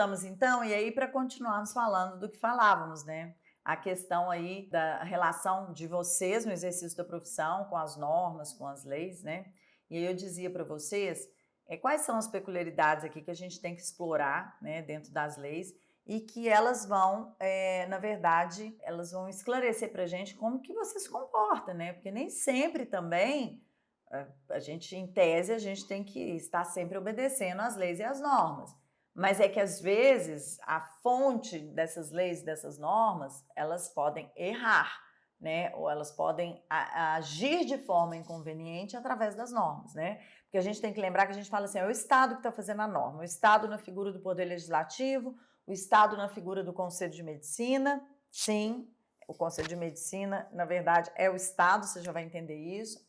voltamos então, e aí para continuarmos falando do que falávamos, né? A questão aí da relação de vocês no exercício da profissão com as normas, com as leis, né? E aí eu dizia para vocês quais são as peculiaridades aqui que a gente tem que explorar, né, dentro das leis e que elas vão, na verdade, elas vão esclarecer para a gente como que você se comporta, né? Porque nem sempre também a gente, em tese, a gente tem que estar sempre obedecendo às leis e às normas. Mas é que, às vezes, a fonte dessas leis, dessas normas, elas podem errar, né? Ou elas podem agir de forma inconveniente através das normas, né? Porque a gente tem que lembrar que a gente fala assim, é o Estado que está fazendo a norma, o Estado na figura do Poder Legislativo, o Estado na figura do Conselho de Medicina. Sim, o Conselho de Medicina, na verdade, é o Estado, você já vai entender isso.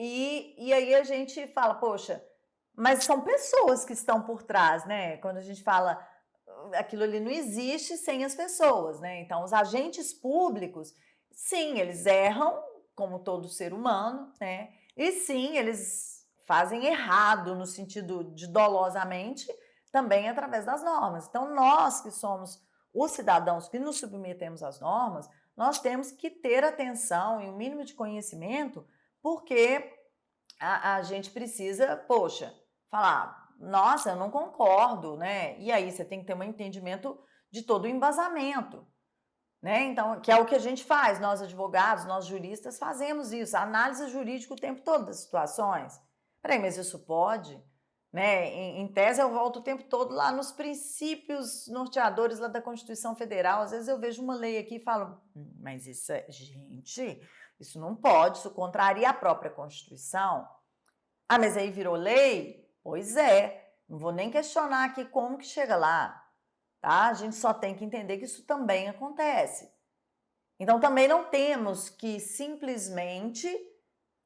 E aí a gente fala, poxa, mas são pessoas que estão por trás, né? Quando a gente fala, aquilo ali não existe sem as pessoas, né? Então, os agentes públicos, sim, eles erram, como todo ser humano, né? E sim, eles fazem errado no sentido de dolosamente, também através das normas. Então, nós que somos os cidadãos que nos submetemos às normas, nós temos que ter atenção e o mínimo de conhecimento, porque a gente precisa, poxa, falar, nossa, eu não concordo, né? E aí você tem que ter um entendimento de todo o embasamento, né? Então, que é o que a gente faz, nós advogados, nós juristas fazemos isso, análise jurídica o tempo todo das situações. Peraí, mas isso pode? Né? Em tese, eu volto o tempo todo lá nos princípios norteadores lá da Constituição Federal. Às vezes eu vejo uma lei aqui e falo, mas isso é, gente, isso não pode, isso contraria a própria Constituição. Ah, mas aí virou lei? Pois é, não vou nem questionar aqui como que chega lá, tá? A gente só tem que entender que isso também acontece. Então, também não temos que simplesmente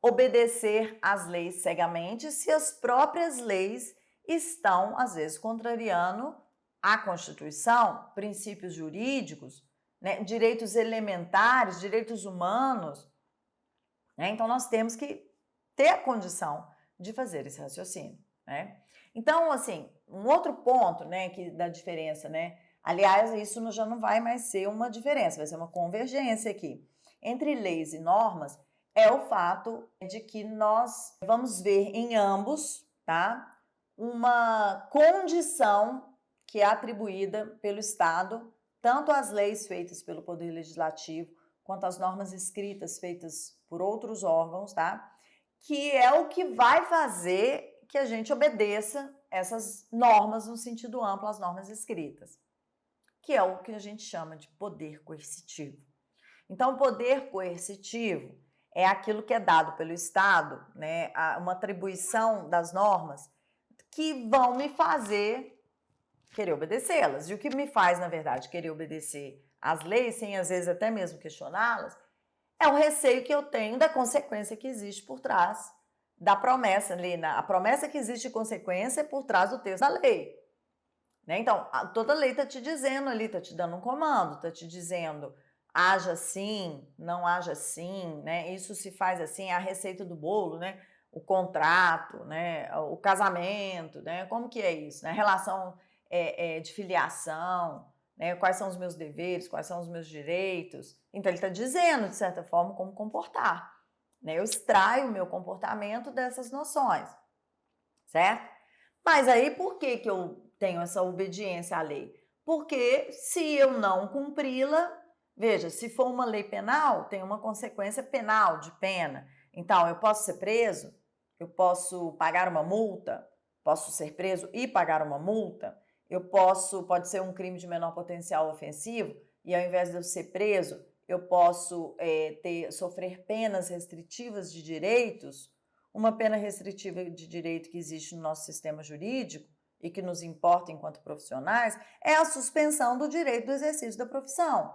obedecer às leis cegamente se as próprias leis estão, às vezes, contrariando a Constituição, princípios jurídicos, né, direitos elementares, direitos humanos, né? Então, nós temos que ter a condição de fazer esse raciocínio, né? Então, assim, um outro ponto, né, da diferença, né? Aliás, isso já não vai mais ser uma diferença, vai ser uma convergência aqui. Entre leis e normas, é o fato de que nós vamos ver em ambos, tá? Uma condição que é atribuída pelo Estado, tanto às leis feitas pelo Poder Legislativo, quanto às normas escritas feitas por outros órgãos, tá? Que é o que vai fazer que a gente obedeça essas normas no sentido amplo, as normas escritas, que é o que a gente chama de poder coercitivo. Então, o poder coercitivo é aquilo que é dado pelo Estado, né, uma atribuição das normas que vão me fazer querer obedecê-las. E o que me faz, na verdade, querer obedecer às leis, sem às vezes até mesmo questioná-las, é o receio que eu tenho da consequência que existe por trás da promessa ali, a promessa que existe de consequência é por trás do texto da lei. Né? Então, toda lei está te dizendo ali, está te dando um comando, está te dizendo haja assim, não haja assim, né? Isso se faz assim, é a receita do bolo, né? O contrato, né? O casamento, né? Como que é isso? Né? A relação de filiação, né? Quais são os meus deveres, quais são os meus direitos. Então, ele está dizendo, de certa forma, como comportar. Né? Eu extraio o meu comportamento dessas noções, certo? Mas aí, por que eu tenho essa obediência à lei? Porque se eu não cumpri-la, veja, se for uma lei penal, tem uma consequência penal de pena. Então, eu posso ser preso, eu posso pagar uma multa, posso ser preso e pagar uma multa, pode ser um crime de menor potencial ofensivo, e ao invés de eu ser preso, eu posso sofrer penas restritivas de direitos. Uma pena restritiva de direito que existe no nosso sistema jurídico e que nos importa enquanto profissionais é a suspensão do direito do exercício da profissão.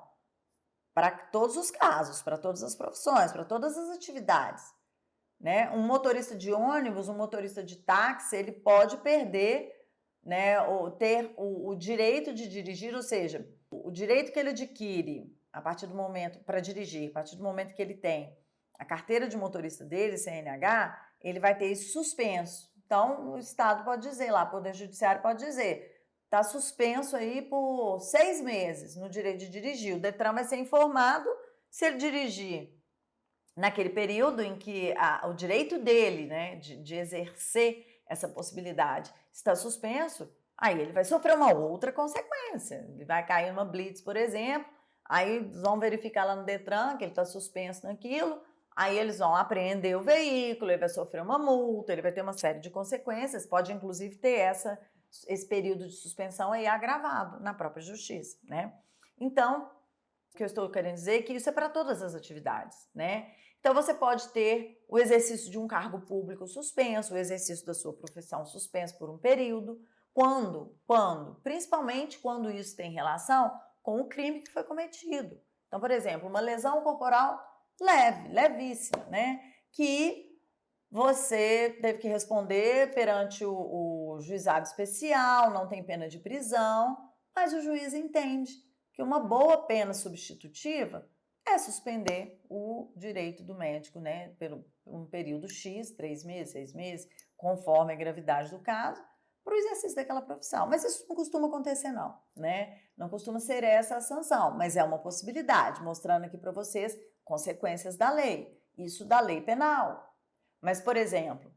Para todos os casos, para todas as profissões, para todas as atividades. Né? Um motorista de ônibus, um motorista de táxi, ele pode perder, né, ou ter o direito de dirigir, ou seja, o direito que ele adquire a partir do momento, para dirigir, a partir do momento que ele tem a carteira de motorista dele, CNH, ele vai ter isso suspenso. Então, o Estado pode dizer lá, o Poder Judiciário pode dizer, está suspenso aí por 6 meses no direito de dirigir. O Detran vai ser informado se ele dirigir naquele período em que o direito dele, né, de exercer essa possibilidade está suspenso, aí ele vai sofrer uma outra consequência. Ele vai cair numa blitz, por exemplo, aí vão verificar lá no Detran que ele está suspenso naquilo, aí eles vão apreender o veículo, ele vai sofrer uma multa, ele vai ter uma série de consequências, pode inclusive ter esse período de suspensão aí agravado na própria justiça, né? Então, o que eu estou querendo dizer é que isso é para todas as atividades, né? Então, você pode ter o exercício de um cargo público suspenso, o exercício da sua profissão suspenso por um período. Quando? Principalmente quando isso tem relação com o crime que foi cometido. Então, por exemplo, uma lesão corporal leve, levíssima, né? Que você teve que responder perante o juizado especial, não tem pena de prisão, mas o juiz entende que uma boa pena substitutiva é suspender o direito do médico, né, por um período X, 3 meses, 6 meses, conforme a gravidade do caso, para o exercício daquela profissão. Mas isso não costuma acontecer, não, né? Não costuma ser essa a sanção, mas é uma possibilidade, mostrando aqui para vocês consequências da lei, isso da lei penal. Mas, por exemplo,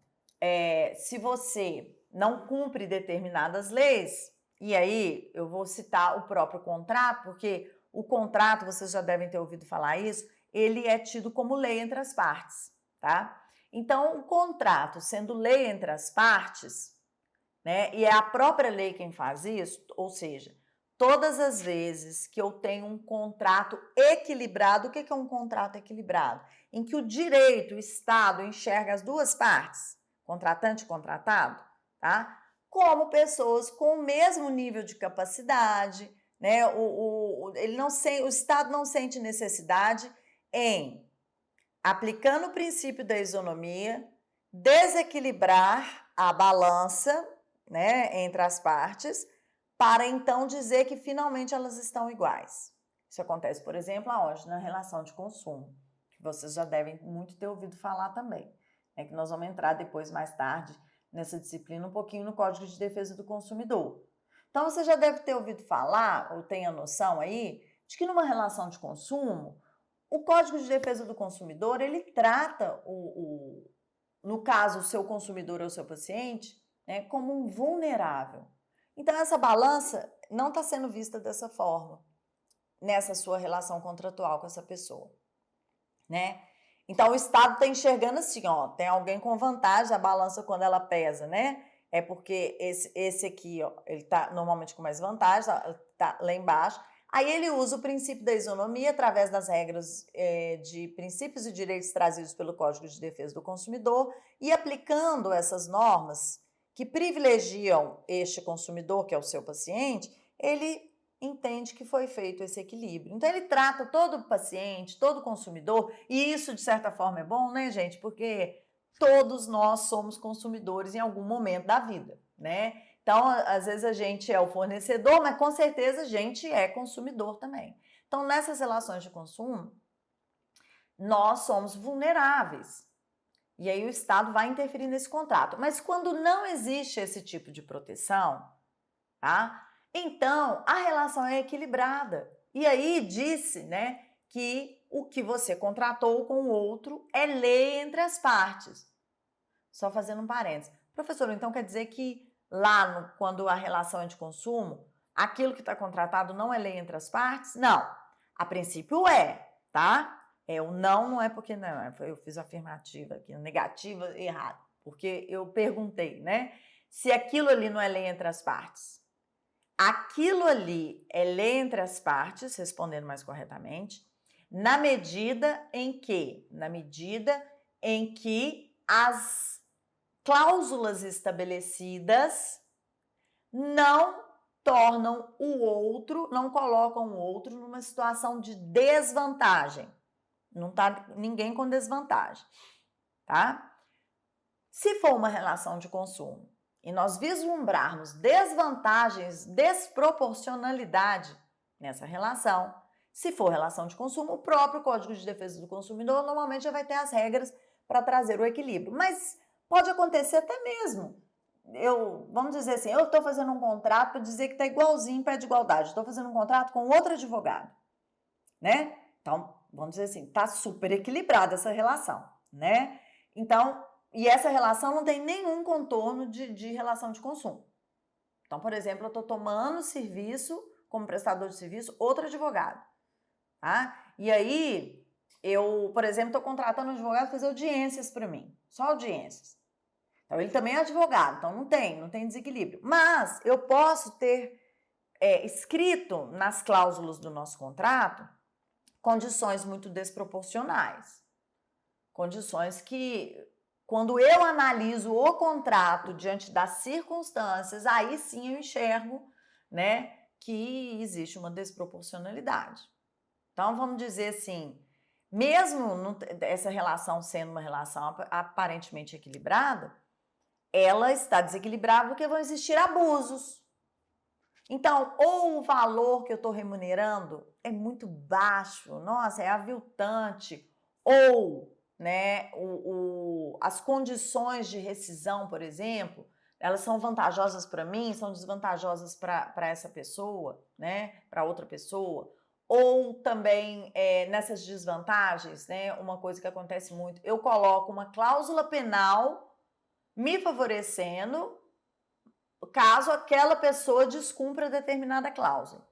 se você não cumpre determinadas leis, e aí eu vou citar o próprio contrato, porque o contrato, vocês já devem ter ouvido falar isso, ele é tido como lei entre as partes, tá? Então, o contrato sendo lei entre as partes, né, e é a própria lei quem faz isso, ou seja, todas as vezes que eu tenho um contrato equilibrado, o que é um contrato equilibrado? Em que o direito, o Estado, enxerga as duas partes, contratante e contratado, tá? Como pessoas com o mesmo nível de capacidade, né? O Estado não sente necessidade em, aplicando o princípio da isonomia, desequilibrar a balança, né, entre as partes, para então dizer que finalmente elas estão iguais. Isso acontece, por exemplo, aonde? Na relação de consumo, que vocês já devem muito ter ouvido falar também, né, que nós vamos entrar depois, mais tarde, nessa disciplina, um pouquinho no Código de Defesa do Consumidor. Então, você já deve ter ouvido falar, ou tem a noção aí, de que numa relação de consumo, o Código de Defesa do Consumidor, ele trata, no caso, o seu consumidor ou o seu paciente, né, como um vulnerável. Então, essa balança não está sendo vista dessa forma, nessa sua relação contratual com essa pessoa, né? Então, o Estado está enxergando assim, ó, tem alguém com vantagem, a balança quando ela pesa, né? É porque esse aqui, ó, ele está normalmente com mais vantagem, tá lá embaixo. Aí ele usa o princípio da isonomia através das regras de princípios e direitos trazidos pelo Código de Defesa do Consumidor e aplicando essas normas que privilegiam este consumidor, que é o seu paciente, ele entende que foi feito esse equilíbrio. Então, ele trata todo paciente, todo consumidor, e isso, de certa forma, é bom, né, gente? Porque todos nós somos consumidores em algum momento da vida, né? Então, às vezes a gente é o fornecedor, mas com certeza a gente é consumidor também. Então, nessas relações de consumo, nós somos vulneráveis. E aí o Estado vai interferir nesse contrato. Mas quando não existe esse tipo de proteção, tá? Então, a relação é equilibrada. E aí disse, né, que o que você contratou com o outro é lei entre as partes. Só fazendo um parênteses. Professor, então quer dizer que lá, quando a relação é de consumo, aquilo que está contratado não é lei entre as partes? Não. A princípio é, tá? O não é porque não, eu fiz afirmativa aqui, negativa, errado. Porque eu perguntei, né? Se aquilo ali não é lei entre as partes. Aquilo ali é lei entre as partes, respondendo mais corretamente, na medida em que as cláusulas estabelecidas não tornam o outro, não colocam o outro numa situação de desvantagem. Não está ninguém com desvantagem, tá? Se for uma relação de consumo e nós vislumbrarmos desvantagens, desproporcionalidade nessa relação, se for relação de consumo, o próprio Código de Defesa do Consumidor normalmente já vai ter as regras para trazer o equilíbrio. Mas pode acontecer até mesmo vamos dizer assim, eu estou fazendo um contrato para dizer que está igualzinho, pé de igualdade. Estou fazendo um contrato com outro advogado, né? Então, vamos dizer assim, está super equilibrada essa relação, né? Então, e essa relação não tem nenhum contorno de relação de consumo. Então, por exemplo, eu estou tomando serviço como prestador de serviço, outro advogado, tá? E aí, eu, por exemplo, estou contratando um advogado para fazer audiências para mim, só audiências. Então, ele também é advogado, então não tem desequilíbrio. Mas eu posso ter escrito nas cláusulas do nosso contrato condições muito desproporcionais. Condições que, quando eu analiso o contrato diante das circunstâncias, aí sim eu enxergo, né, que existe uma desproporcionalidade. Então, vamos dizer assim, mesmo essa relação sendo uma relação aparentemente equilibrada, ela está desequilibrada porque vão existir abusos. Então, ou o valor que eu estou remunerando é muito baixo, nossa, é aviltante, ou, né, as condições de rescisão, por exemplo, elas são vantajosas para mim, são desvantajosas para essa pessoa, né, para outra pessoa. Ou também, nessas desvantagens, né, uma coisa que acontece muito, eu coloco uma cláusula penal me favorecendo caso aquela pessoa descumpra determinada cláusula.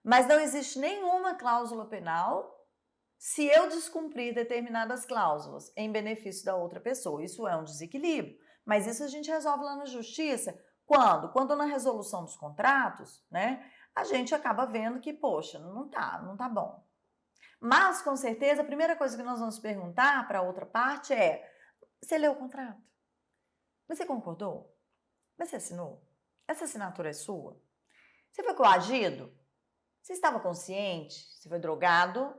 Mas não existe nenhuma cláusula penal se eu descumprir determinadas cláusulas em benefício da outra pessoa. Isso é um desequilíbrio. Mas isso a gente resolve lá na justiça. Quando? Quando na resolução dos contratos, né, a gente acaba vendo que, poxa, não tá bom. Mas, com certeza, a primeira coisa que nós vamos perguntar para a outra parte é: você leu o contrato? Você concordou? Você assinou? Essa assinatura é sua? Você foi coagido? Você estava consciente? Você foi drogado?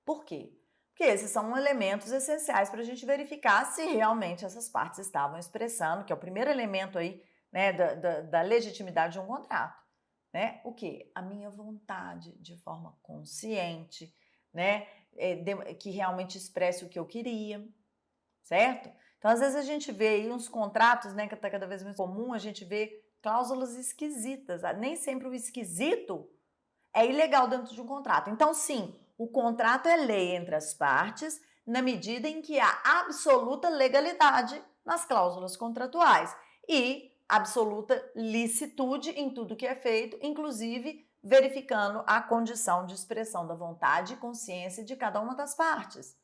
Por quê? Porque esses são elementos essenciais para a gente verificar se realmente essas partes estavam expressando, que é o primeiro elemento aí, né, da legitimidade de um contrato, né? O quê? A minha vontade de forma consciente, né, que realmente expresse o que eu queria, certo? Então, às vezes a gente vê aí uns contratos, né, que está cada vez mais comum, a gente vê cláusulas esquisitas. Nem sempre o esquisito é ilegal dentro de um contrato. Então, sim, o contrato é lei entre as partes na medida em que há absoluta legalidade nas cláusulas contratuais e absoluta licitude em tudo que é feito, inclusive verificando a condição de expressão da vontade e consciência de cada uma das partes.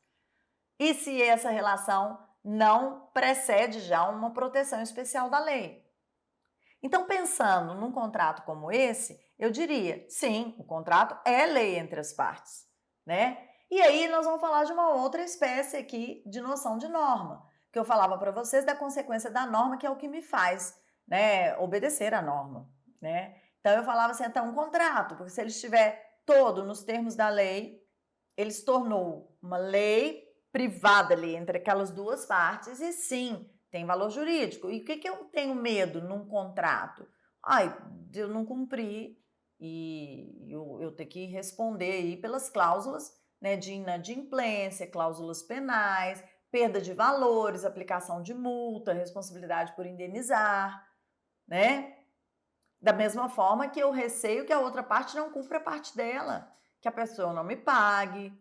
E se essa relação não precede já uma proteção especial da lei. Então, pensando num contrato como esse, eu diria, sim, o contrato é lei entre as partes, né? E aí nós vamos falar de uma outra espécie aqui de noção de norma, que eu falava para vocês da consequência da norma, que é o que me faz, né, obedecer à norma, né? Então, eu falava assim, então, um contrato, porque se ele estiver todo nos termos da lei, ele se tornou uma lei privada ali entre aquelas duas partes e sim, tem valor jurídico. E o que eu tenho medo num contrato? Ai, de eu não cumprir e eu ter que responder aí pelas cláusulas, né, de inadimplência, cláusulas penais, perda de valores, aplicação de multa, responsabilidade por indenizar, né? Da mesma forma que eu receio que a outra parte não cumpra a parte dela, que a pessoa não me pague,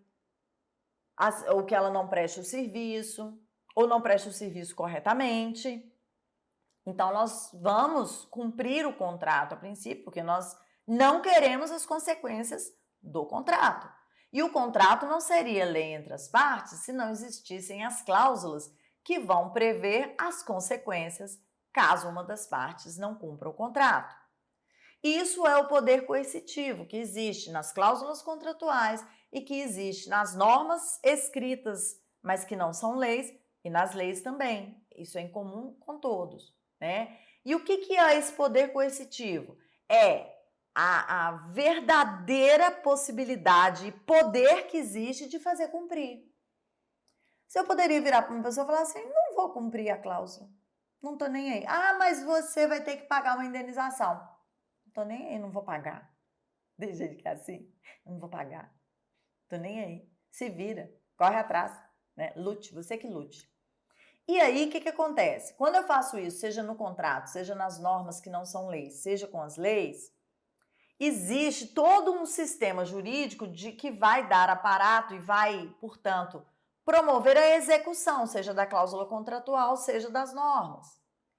ou que ela não preste o serviço, ou não preste o serviço corretamente. Então, nós vamos cumprir o contrato a princípio, porque nós não queremos as consequências do contrato. E o contrato não seria lei entre as partes se não existissem as cláusulas que vão prever as consequências caso uma das partes não cumpra o contrato. Isso é o poder coercitivo que existe nas cláusulas contratuais e que existe nas normas escritas, mas que não são leis, e nas leis também. Isso é em comum com todos, né? E o que é esse poder coercitivo? É a verdadeira possibilidade e poder que existe de fazer cumprir. Se eu poderia virar para uma pessoa e falar assim, não vou cumprir a cláusula, não estou nem aí. Ah, mas você vai ter que pagar uma indenização. Não tô nem aí, não vou pagar. De jeito que é assim, não vou pagar. Tô nem aí. Se vira, corre atrás, né? Lute, você que lute. E aí, o que acontece? Quando eu faço isso, seja no contrato, seja nas normas que não são leis, seja com as leis, existe todo um sistema jurídico que vai dar aparato e vai, portanto, promover a execução, seja da cláusula contratual, seja das normas.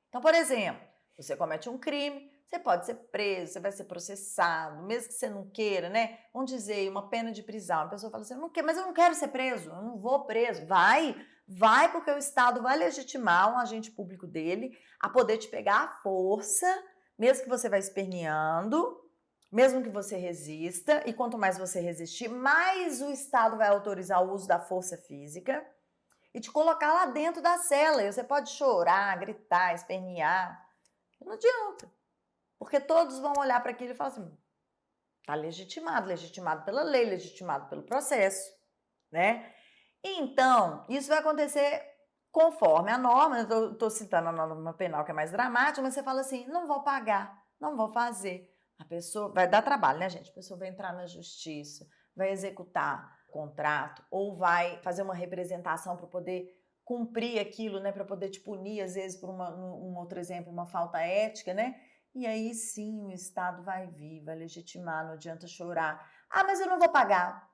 Então, por exemplo, você comete um crime, você pode ser preso, você vai ser processado, mesmo que você não queira, né? Vamos dizer, uma pena de prisão. A pessoa fala assim, não quero, mas eu não quero ser preso, eu não vou preso. Vai porque o Estado vai legitimar um agente público dele a poder te pegar à força, mesmo que você vai esperneando, mesmo que você resista, e quanto mais você resistir, mais o Estado vai autorizar o uso da força física e te colocar lá dentro da cela. E você pode chorar, gritar, espernear. Não adianta. Porque todos vão olhar para aquilo e falar assim, está legitimado pela lei, legitimado pelo processo, né? Então, isso vai acontecer conforme a norma. Eu estou citando a norma penal que é mais dramática, mas você fala assim, não vou pagar, não vou fazer. A pessoa vai dar trabalho, né, gente? A pessoa vai entrar na justiça, vai executar o contrato ou vai fazer uma representação para poder cumprir aquilo, né, para poder te punir, às vezes, por um outro exemplo, uma falta ética, né? E aí sim o Estado vai vir, vai legitimar, não adianta chorar. Ah, mas eu não vou pagar.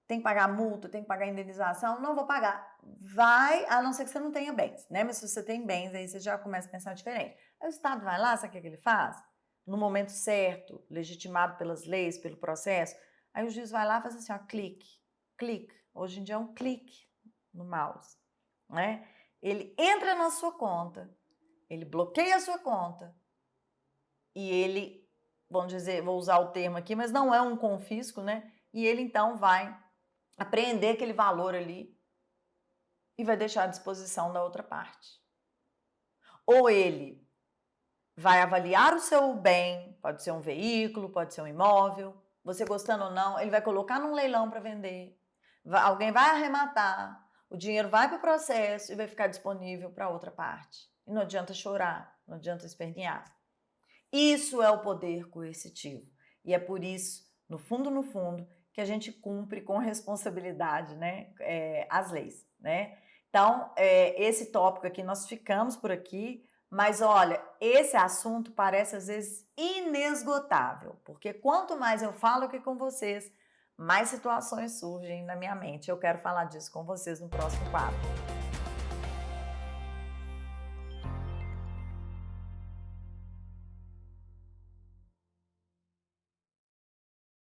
Tem que pagar multa, tem que pagar indenização, não vou pagar. Vai, a não ser que você não tenha bens, né? Mas se você tem bens, aí você já começa a pensar diferente. Aí o Estado vai lá, sabe o que ele faz? No momento certo, legitimado pelas leis, pelo processo, aí o juiz vai lá e faz assim, ó, clique, clique. Hoje em dia é um clique no mouse, né? Ele entra na sua conta, ele bloqueia a sua conta e ele, vamos dizer, vou usar o termo aqui, mas não é um confisco, né? E ele então vai apreender aquele valor ali e vai deixar à disposição da outra parte. Ou ele vai avaliar o seu bem, pode ser um veículo, pode ser um imóvel, você gostando ou não, ele vai colocar num leilão para vender, alguém vai arrematar, o dinheiro vai para o processo e vai ficar disponível para outra parte. E não adianta chorar, não adianta espernear. Isso é o poder coercitivo. E é por isso, no fundo, que a gente cumpre com responsabilidade, né, as leis, né? Então, esse tópico aqui, nós ficamos por aqui, mas olha, esse assunto parece às vezes inesgotável, porque quanto mais eu falo aqui com vocês, mais situações surgem na minha mente. Eu quero falar disso com vocês no próximo quadro.